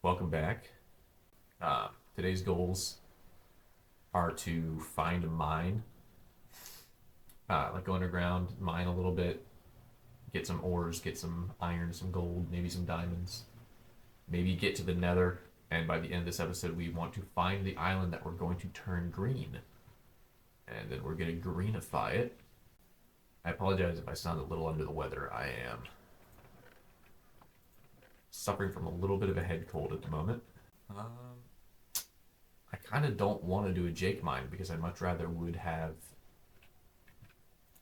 welcome back. Today's goals are to find a mine, like go underground, mine a little bit, get some ores, get some iron, some gold, maybe some diamonds, maybe get to the nether. And by the end of this episode, we want to find the island that we're going to turn green. And then we're going to greenify it. I apologize if I sound a little under the weather. I am suffering from a little bit of a head cold at the moment. I kind of don't want to do a Jake mine because I much rather would have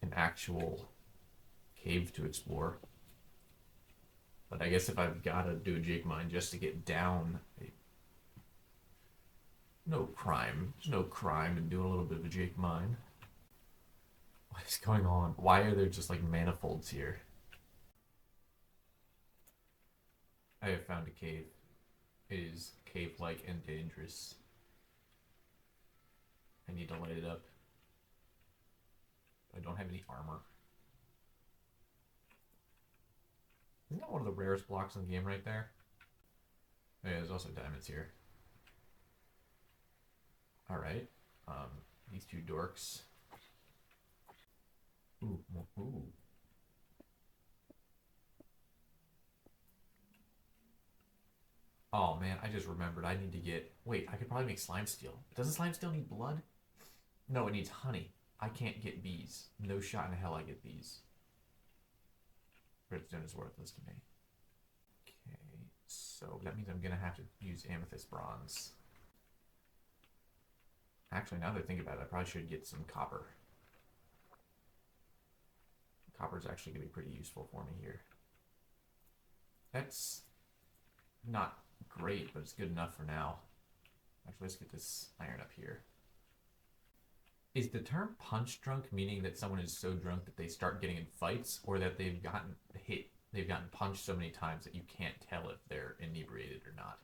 an actual cave to explore. But I guess if I've got to do a Jake mine just to get down, no crime. There's no crime in doing a little bit of a Jake mine. What is going on? Why are there just like manifolds here? I have found a cave. It is cave-like and dangerous. I need to light it up. I don't have any armor. Isn't that one of the rarest blocks in the game right there? Oh, yeah, there's also diamonds here. Alright. These two dorks. Ooh, ooh. Oh man, I just remembered I need to get... Wait, I could probably make slime steel. Doesn't slime steel need blood? No, it needs honey. I can't get bees. No shot in hell I get bees. Redstone is worthless to me. Okay, so that means I'm gonna have to use amethyst bronze. Actually, now that I think about it, I probably should get some copper. Copper is actually gonna be pretty useful for me here. That's not great, but it's good enough for now. Actually, let's get this iron up here. Is the term punch drunk meaning that someone is so drunk that they start getting in fights, or that they've gotten punched so many times that you can't tell if they're inebriated or not?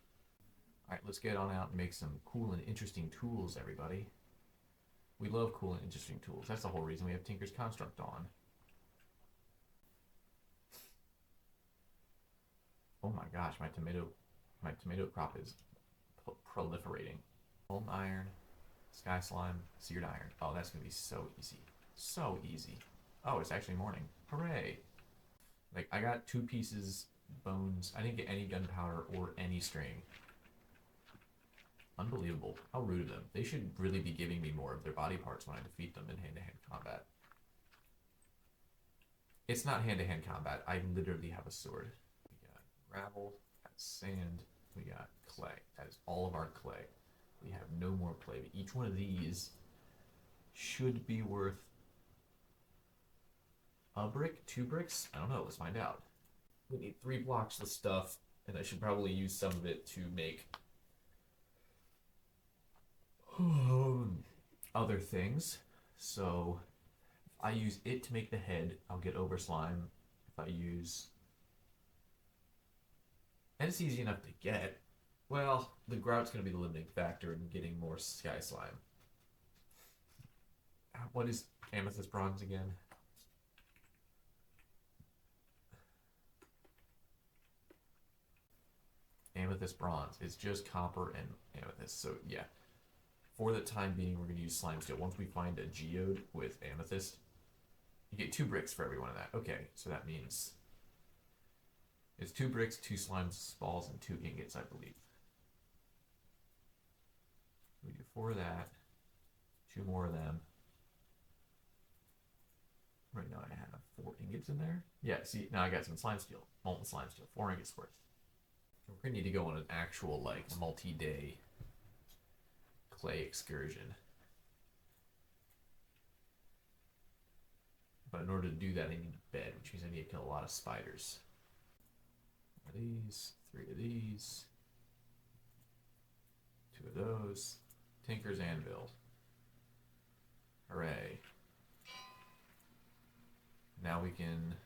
Alright, let's get on out and make some cool and interesting tools, everybody. We love cool and interesting tools. That's the whole reason we have Tinker's Construct on. Oh my gosh, my tomato crop is proliferating. Molten iron, sky slime, seared iron. Oh, that's gonna be so easy. So easy. Oh, it's actually morning. Hooray. Like, I got 2 pieces, bones. I didn't get any gunpowder or any string. Unbelievable. How rude of them. They should really be giving me more of their body parts when I defeat them in hand-to-hand combat. It's not hand-to-hand combat. I literally have a sword. We got gravel, we got sand, we got clay. That is all of our clay. We have no more clay. But each one of these should be worth a brick, 2 bricks? I don't know. Let's find out. We need 3 blocks of stuff, and I should probably use some of it to make other things. So if I use it to make the head, I'll get over slime. If I use... And it's easy enough to get. Well, the grout's going to be the limiting factor in getting more sky slime. What is amethyst bronze again? Amethyst bronze. It's just copper and amethyst. So yeah, for the time being, we're going to use slime steel. Once we find a geode with amethyst, you get 2 bricks for every one of that. Okay, so that means it's 2 bricks, 2 slime balls, and 2 ingots, I believe. We do 4 of that, 2 more of them. Right now I have 4 ingots in there. Yeah, see, now I got some slime steel, molten slime steel, 4 ingots worth. We're gonna need to go on an actual, like, multi-day clay excursion. But in order to do that, I need a bed, which means I need to kill a lot of spiders. 1 of these, 3 of these, 2 of those. Tinker's Anvil. Hooray. Now we can...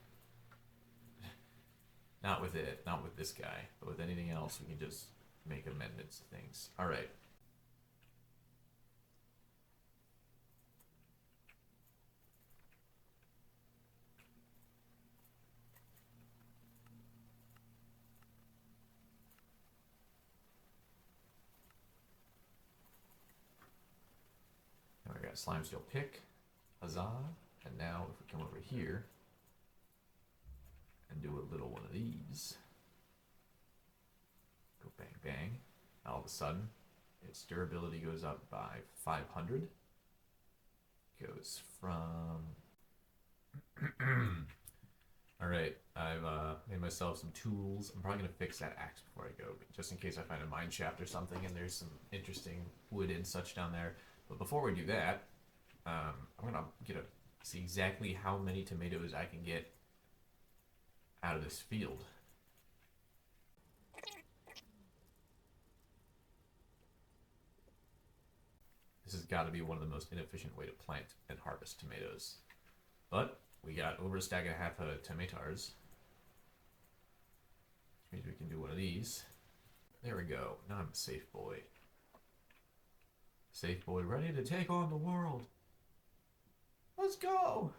Not with it, not with this guy, but with anything else, we can just make amendments to things. Alright. Alright, slime steel pick. Huzzah. And now if we come over here and do a little one of these. Go bang bang. All of a sudden, its durability goes up by 500. Goes from... Alright, I've made myself some tools. I'm probably going to fix that axe before I go, just in case I find a mine shaft or something and there's some interesting wood and such down there. But before we do that, I'm going to see exactly how many tomatoes I can get out of this field. This has got to be one of the most inefficient way to plant and harvest tomatoes. But we got over a stack and a half of tomatoes. Which means we can do one of these. There we go. Now I'm a safe boy. Safe boy ready to take on the world. Let's go!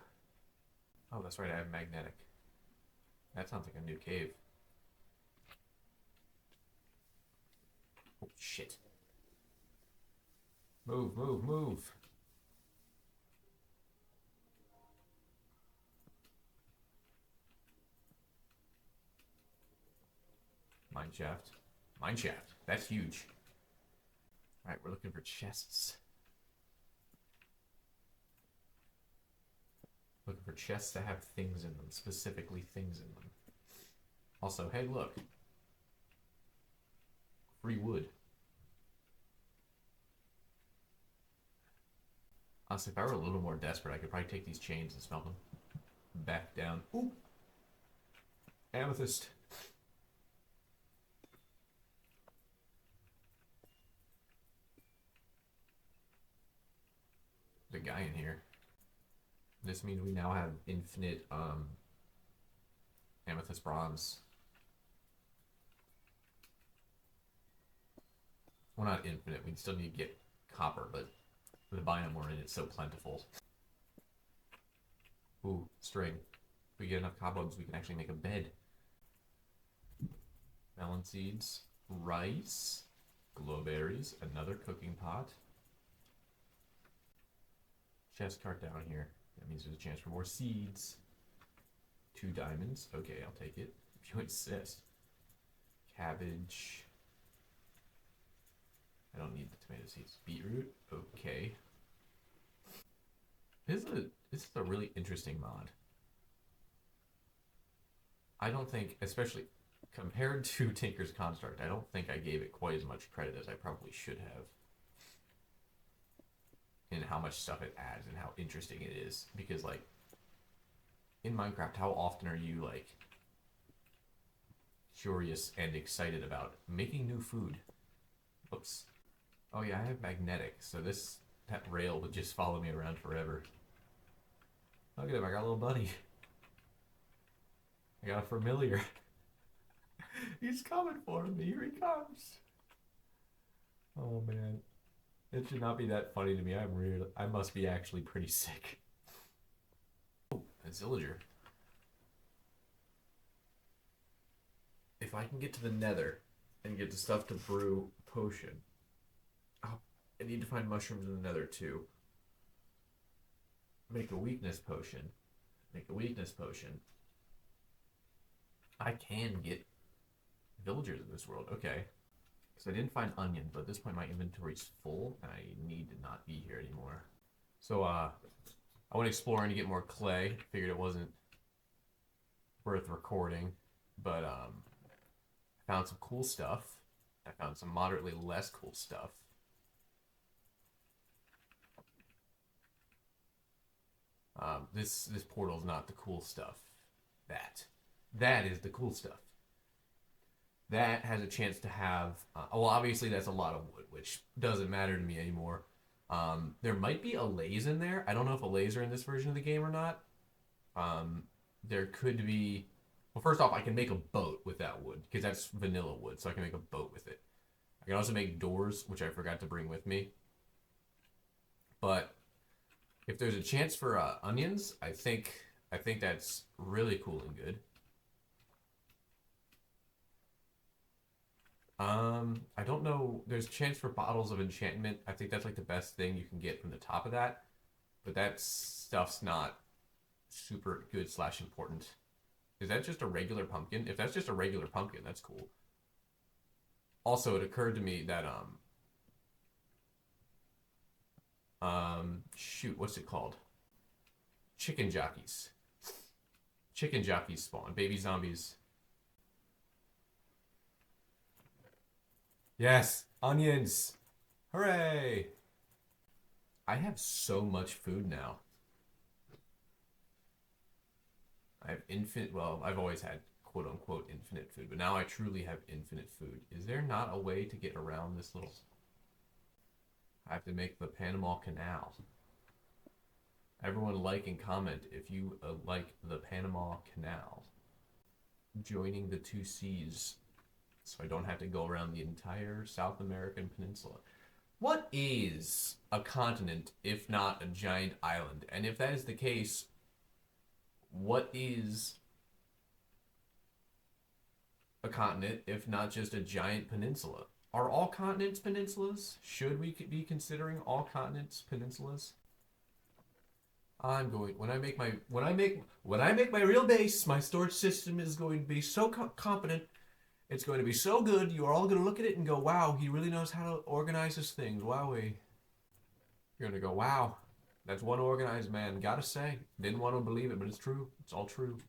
Oh, that's right, I have magnetic. That sounds like a new cave. Oh, shit. Move, move, move. Mine shaft. Mine shaft. That's huge. Alright, we're looking for chests. Looking for chests that have things in them. Specifically things in them. Also, hey, look. Free wood. Honestly, if I were a little more desperate, I could probably take these chains and smelt them back down. Ooh! Amethyst. There's a guy in here. This means we now have infinite amethyst bronze. Well, not infinite. We still need to get copper, but the biome we're in, it's so plentiful. Ooh, string. If we get enough cobwebs, we can actually make a bed. Melon seeds, rice, glowberries, another cooking pot. Chest cart down here. That means there's a chance for more seeds. 2 diamonds. Okay, I'll take it. If you insist. Cabbage. I don't need the tomato seeds. Beetroot. Okay. This is a really interesting mod. I don't think, especially compared to Tinker's Construct, I don't think I gave it quite as much credit as I probably should have. In how much stuff it adds and how interesting it is. Because, like, in Minecraft, how often are you, like, curious and excited about making new food? Oops. Oh yeah, I have magnetic, so that rail would just follow me around forever. Look at him, I got a little buddy. I got a familiar. He's coming for me, here he comes. Oh man. It should not be that funny to me. I must be actually pretty sick. Oh, a villager. If I can get to the nether and get the stuff to brew a potion. Oh, I need to find mushrooms in the nether too. Make a weakness potion. Make a weakness potion. I can get villagers in this world. Okay. So I didn't find onion, but at this point my inventory's full, and I need to not be here anymore. So, I went exploring to get more clay. Figured it wasn't worth recording, but, I found some cool stuff. I found some moderately less cool stuff. This portal's not the cool stuff. That is the cool stuff. That has a chance to have, well, obviously that's a lot of wood, which doesn't matter to me anymore. There might be a laze in there. I don't know if a laser in this version of the game or not. There could be, well, first off, I can make a boat with that wood, because that's vanilla wood, so I can make a boat with it. I can also make doors, which I forgot to bring with me. But if there's a chance for onions, I think that's really cool and good. I don't know. There's chance for bottles of enchantment. I think that's like the best thing you can get from the top of that. But that stuff's not super good slash important. Is that just a regular pumpkin? If that's just a regular pumpkin, that's cool. Also, it occurred to me that shoot, what's it called? Chicken jockeys. Chicken jockeys spawn. Baby zombies. Yes, onions. Hooray! I have so much food now. I have infinite, well, I've always had quote unquote infinite food, but now I truly have infinite food. Is there not a way to get around this little. I have to make the Panama Canal. Everyone like and comment if you like the Panama Canal. Joining the two seas so I don't have to go around the entire South American peninsula. What is a continent if not a giant island? And if that is the case, what is a continent if not just a giant peninsula? Are all continents peninsulas? Should we be considering all continents peninsulas? I'm going when I make my real base, my storage system is going to be so competent. It's going to be so good. You are all going to look at it and go, "Wow, he really knows how to organize his things." Wowee. You're going to go, "Wow, that's one organized man." Gotta say, didn't want to believe it, but it's true. It's all true.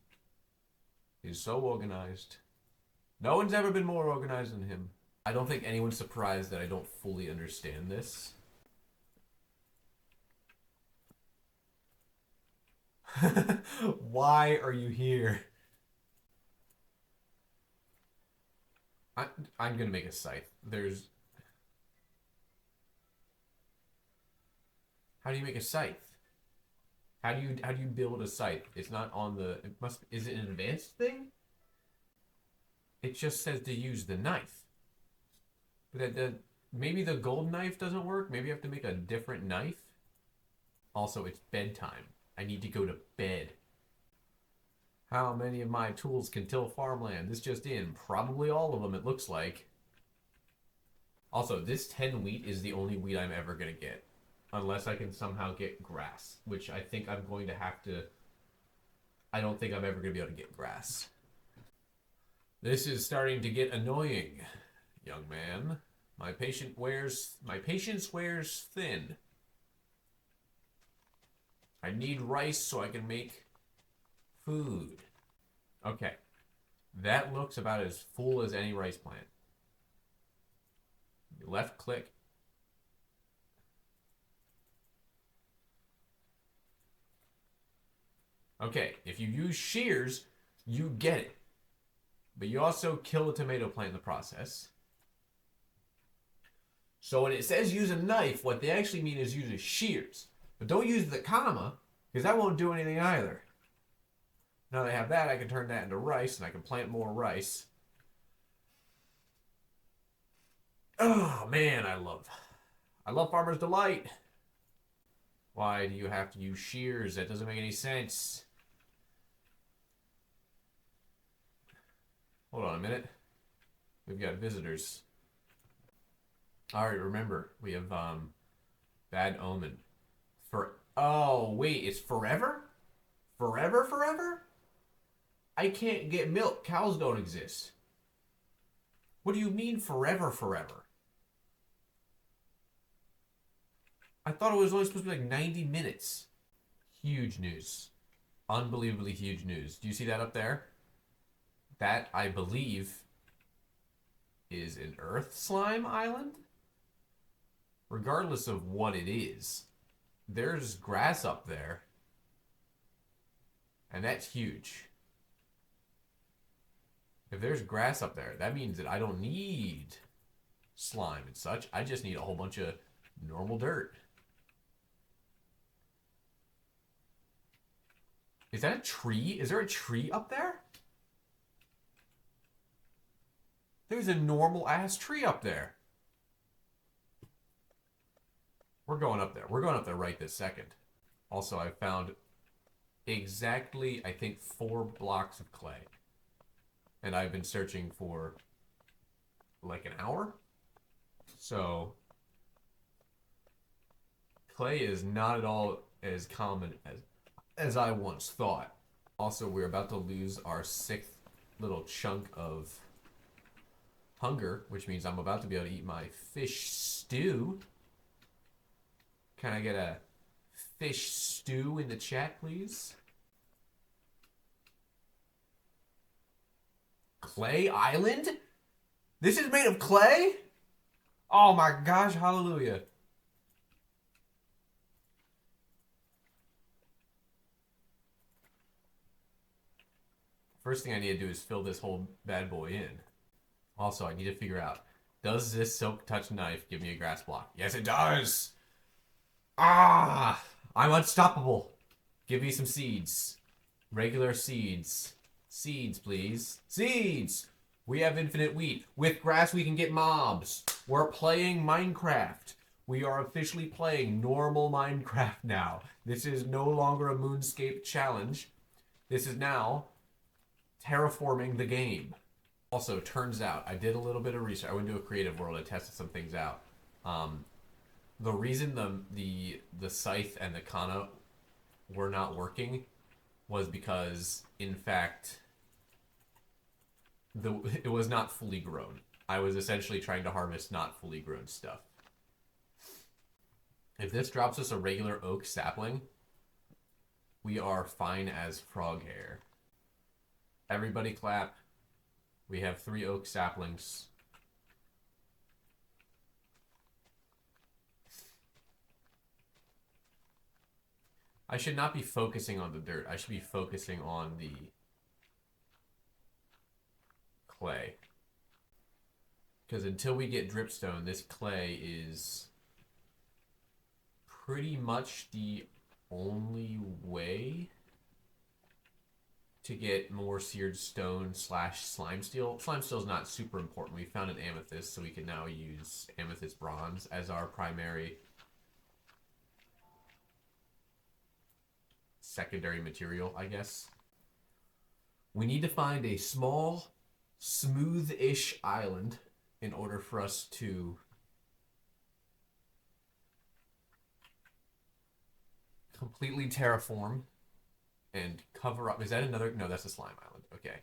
He's so organized. No one's ever been more organized than him. I don't think anyone's surprised that I don't fully understand this. Why are you here? I, I'm gonna make a scythe. There's. How do you make a scythe? How do you build a scythe? It's not on the. It must. Is it an advanced thing? It just says to use the knife. But maybe the gold knife doesn't work. Maybe I have to make a different knife. Also, it's bedtime. I need to go to bed. How many of my tools can till farmland? This just in. Probably all of them, it looks like. Also, this 10 wheat is the only wheat I'm ever going to get. Unless I can somehow get grass. Which I think I'm going to have to. I don't think I'm ever going to be able to get grass. This is starting to get annoying, young man. My patience wears thin. I need rice so I can make food. Okay. That looks about as full as any rice plant. Left click. Okay, if you use shears, you get it. But you also kill a tomato plant in the process. So when it says use a knife, what they actually mean is use a shears. But don't use the comma, because that won't do anything either. Now that I have that, I can turn that into rice, and I can plant more rice. Oh, man, I love Farmer's Delight. Why do you have to use shears? That doesn't make any sense. Hold on a minute. We've got visitors. Alright, remember, we have Bad Omen. Oh, wait, it's forever? Forever? I can't get milk. Cows don't exist. What do you mean forever? I thought it was only supposed to be like 90 minutes. Huge news. Unbelievably huge news. Do you see that up there? That, I believe, is an earth slime island? Regardless of what it is, there's grass up there. And that's huge. If there's grass up there, that means that I don't need slime and such. I just need a whole bunch of normal dirt. Is that a tree? Is there a tree up there? There's a normal ass tree up there. We're going up there. We're going up there right this second. Also, I found exactly, I think, 4 blocks of clay. And I've been searching for like an hour. So clay is not at all as common as I once thought. Also, we're about to lose our sixth little chunk of hunger, which means I'm about to be able to eat my fish stew. Can I get a fish stew in the chat, please? Clay Island? This is made of clay? Oh my gosh, hallelujah. First thing I need to do is fill this whole bad boy in. Also, I need to figure out, does this silk touch knife give me a grass block? Yes, it does! Ah! I'm unstoppable. Give me some seeds. Regular seeds. Seeds, please. Seeds! We have infinite wheat. With grass, we can get mobs. We're playing Minecraft. We are officially playing normal Minecraft now. This is no longer a Moonscape challenge. This is now terraforming the game. Also, turns out, I did a little bit of research. I went to a creative world. I tested some things out. The reason the scythe and the kana were not working was because, in fact, it was not fully grown. I was essentially trying to harvest not fully grown stuff. If this drops us a regular oak sapling, we are fine as frog hair. Everybody clap. We have 3 oak saplings. I should not be focusing on the dirt. I should be focusing on the clay. Because until we get dripstone, this clay is pretty much the only way to get more seared stone / slime steel. Slime steel is not super important. We found an amethyst, so we can now use amethyst bronze as our primary secondary material, I guess. We need to find a small, smooth-ish island in order for us to completely terraform and cover up. Is that another? No, that's a slime island. Okay.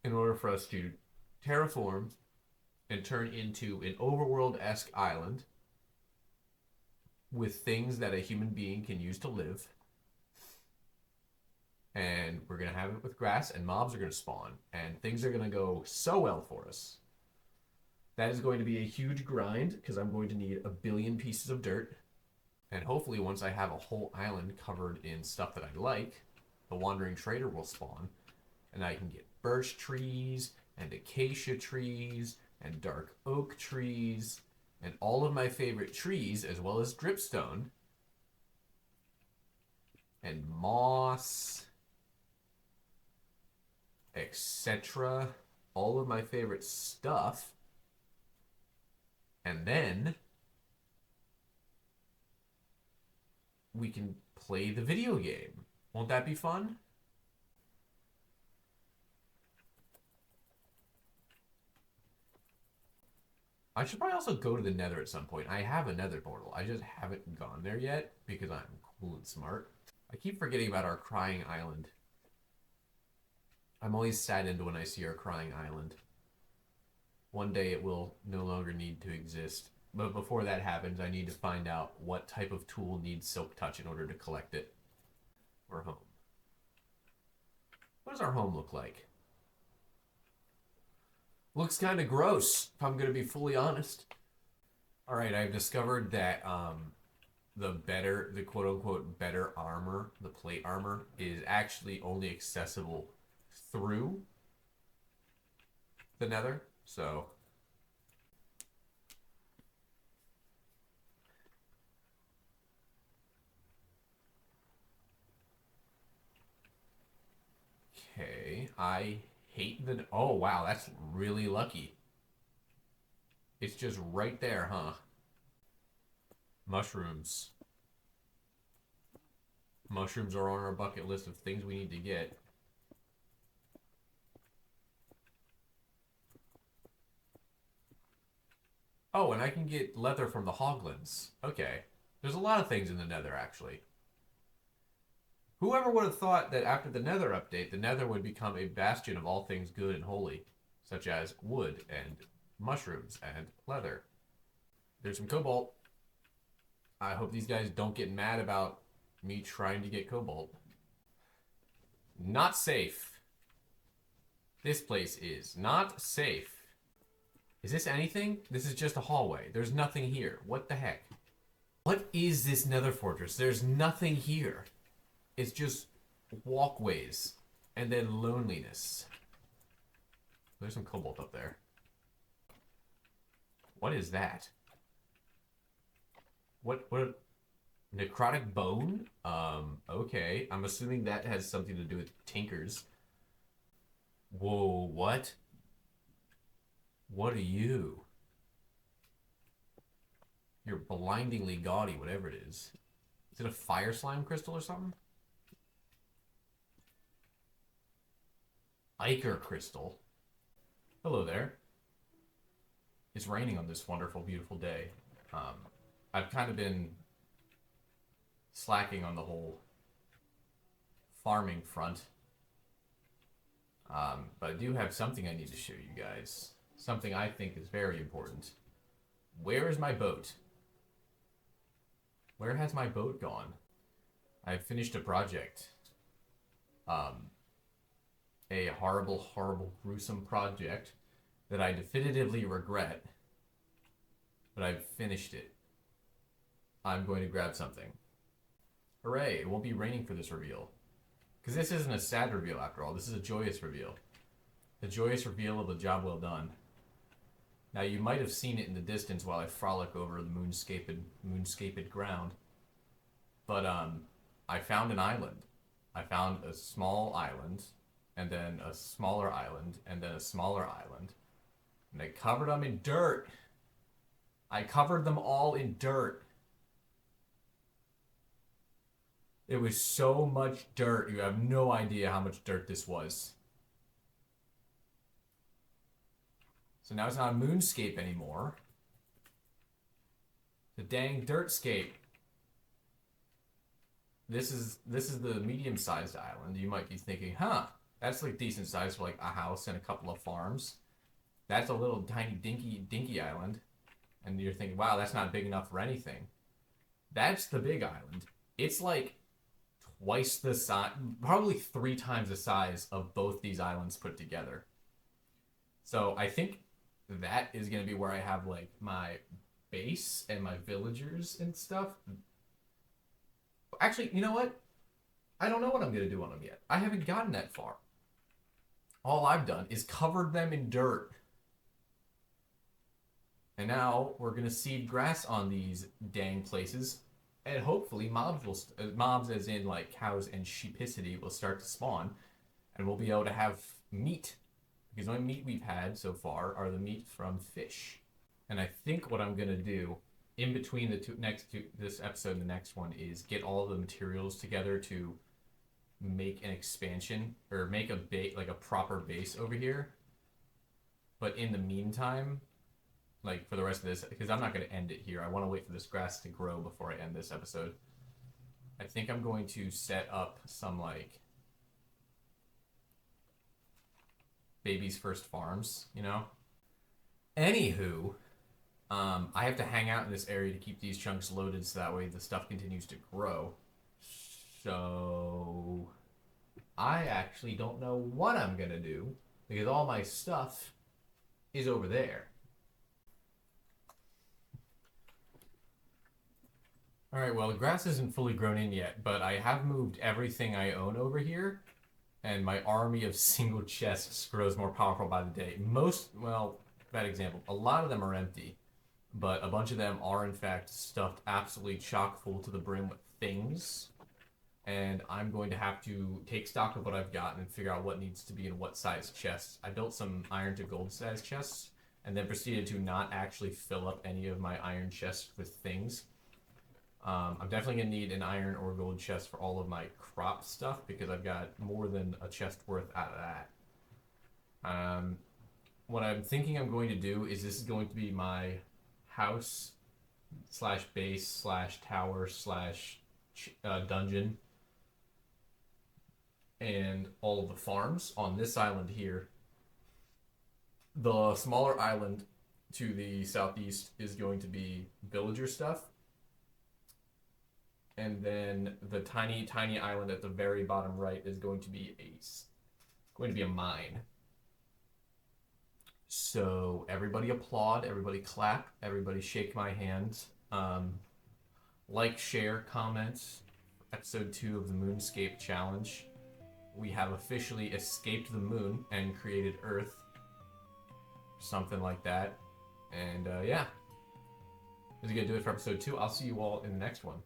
In order for us to terraform and turn into an overworld-esque island with things that a human being can use to live. And we're going to have it with grass, and mobs are going to spawn, and things are going to go so well for us. That is going to be a huge grind, because I'm going to need a billion pieces of dirt. And hopefully once I have a whole island covered in stuff that I like, the wandering trader will spawn, and I can get birch trees, and acacia trees, and dark oak trees, and all of my favorite trees, as well as dripstone, and moss, etc. All of my favorite stuff. And then we can play the video game. Won't that be fun? I should probably also go to the Nether at some point. I have a Nether portal. I just haven't gone there yet because I'm cool and smart. I keep forgetting about our crying island. I'm always saddened when I see our crying island. One day it will no longer need to exist. But before that happens, I need to find out what type of tool needs silk touch in order to collect it. Or home. What does our home look like? Looks kind of gross, if I'm going to be fully honest. All right, I've discovered that the quote-unquote better armor, the plate armor, is actually only accessible through the Nether. So okay, I hate the. Oh wow, that's really lucky. It's just right there, huh? Mushrooms. Mushrooms are on our bucket list of things we need to get. Oh, and I can get leather from the hoglins. Okay. There's a lot of things in the nether, actually. Whoever would have thought that after the nether update, the nether would become a bastion of all things good and holy, such as wood and mushrooms and leather. There's some cobalt. I hope these guys don't get mad about me trying to get cobalt. Not safe. This place is not safe. Is this anything? This is just a hallway. There's nothing here. What the heck? What is this nether fortress? There's nothing here. It's just walkways and then loneliness. There's some cobalt up there. What is that? What necrotic bone? Okay. I'm assuming that has something to do with tinkers. Whoa, what? What are you? You're blindingly gaudy, whatever it is. Is it a fire slime crystal or something? Ichor crystal. Hello there. It's raining on this wonderful, beautiful day. I've kind of been slacking on the whole farming front. But I do have something I need to show you guys. Something I think is very important. Where is my boat? Where has my boat gone? I've finished a project. A horrible, horrible, gruesome project that I definitively regret. But I've finished it. I'm going to grab something. Hooray, it won't be raining for this reveal. Because this isn't a sad reveal after all, this is a joyous reveal. The joyous reveal of a job well done. Now you might have seen it in the distance while I frolic over the moonscaped ground. But I found an island. I found a small island, and then a smaller island, and then a smaller island. And I covered them in dirt. I covered them all in dirt. It was so much dirt. You have no idea how much dirt this was. So now it's not a moonscape anymore. The dang dirtscape. This is the medium-sized island. You might be thinking, huh, that's like decent size for like a house and a couple of farms. That's a little tiny dinky island. And you're thinking, wow, that's not big enough for anything. That's the big island. It's like twice the size, probably 3 times the size of both these islands put together. So I think that is going to be where I have like my base and my villagers and stuff. Actually, you know what? I don't know what I'm going to do on them yet. I haven't gotten that far. All I've done is covered them in dirt. And now we're going to seed grass on these dang places. And hopefully mobs as in like cows and sheepicity will start to spawn. And we'll be able to have meat. Because the only meat we've had so far are the meat from fish. And I think what I'm going to do in between this episode and the next one is get all the materials together to make an expansion or make a proper base over here. But in the meantime, like for the rest of this, because I'm not going to end it here. I want to wait for this grass to grow before I end this episode. I think I'm going to set up some like baby's first farms, you know? Anywho, I have to hang out in this area to keep these chunks loaded so that way the stuff continues to grow. So I actually don't know what I'm going to do because all my stuff is over there. Alright, well, the grass isn't fully grown in yet, but I have moved everything I own over here, and my army of single chests grows more powerful by the day. Bad example, a lot of them are empty, but a bunch of them are in fact stuffed absolutely chock full to the brim with things, and I'm going to have to take stock of what I've got and figure out what needs to be in what size chests. I built some iron to gold size chests, and then proceeded to not actually fill up any of my iron chests with things. I'm definitely going to need an iron or gold chest for all of my crop stuff because I've got more than a chest worth out of that. What I'm thinking I'm going to do is this is going to be my house slash base slash tower slash dungeon and all of the farms on this island here. The smaller island to the southeast is going to be villager stuff. And then the tiny, tiny island at the very bottom right is going to be a mine. So everybody applaud, everybody clap, everybody shake my hand. Like, share, comment. Episode 2 of the Moonscape Challenge. We have officially escaped the moon and created Earth. Something like that. And yeah. This is going to do it for episode 2. I'll see you all in the next one.